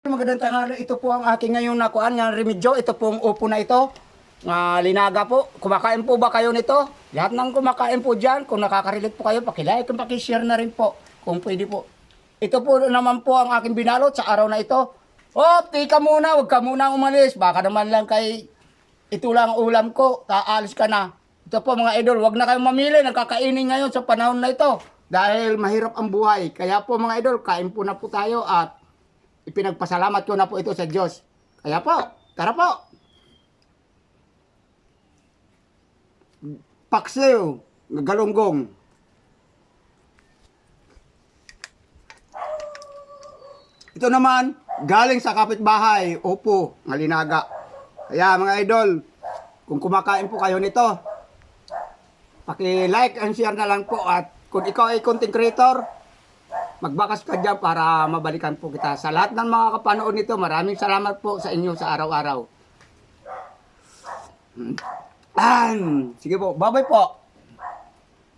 Magandang tanghali. Ito po ang aking ngayon nakuan nga remedyo. Ito pong upo na ito. Linaga po. Kumakain po ba kayo nito? Lahat ng kumakain po dyan. Kung nakaka-relate po kayo, pakilike at pakishare na rin po. Kung pwede po. Ito po naman po ang aking binalot sa araw na ito. Oh, tika muna. Huwag ka muna umalis. Baka naman lang kay ito lang ang ulam ko. Aalis ka na. Ito po mga idol. Huwag na kayong mamili. Nagkakainin ngayon sa panahon na ito. Dahil mahirap ang buhay. Kaya po mga idol, kain po na po tayo at ipinagpasalamat ko na po ito sa Diyos. Kaya po, tara po. Paksiw, galunggong. Ito naman, galing sa kapitbahay, upo, ngalinaga. Kaya mga idol, kung kumakain po kayo nito, paki-like and share na lang po. At kung ikaw ay content creator, magbakas ka dyan para mabalikan po kita. Sa lahat ng mga kapanood nito, maraming salamat po sa inyo sa araw-araw. Sige po, bye-bye po.